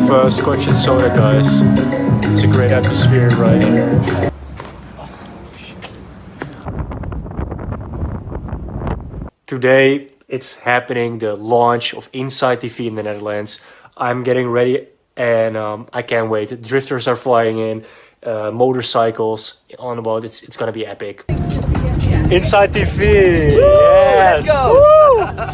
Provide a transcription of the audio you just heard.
scotch and soda, guys. It's a great atmosphere right here. Today it's happening, the launch of Inside TV in the Netherlands. I'm getting ready and I can't wait. Drifters are flying in, motorcycles on about. It's gonna be epic. Inside TV. Woo, yes. Let's go.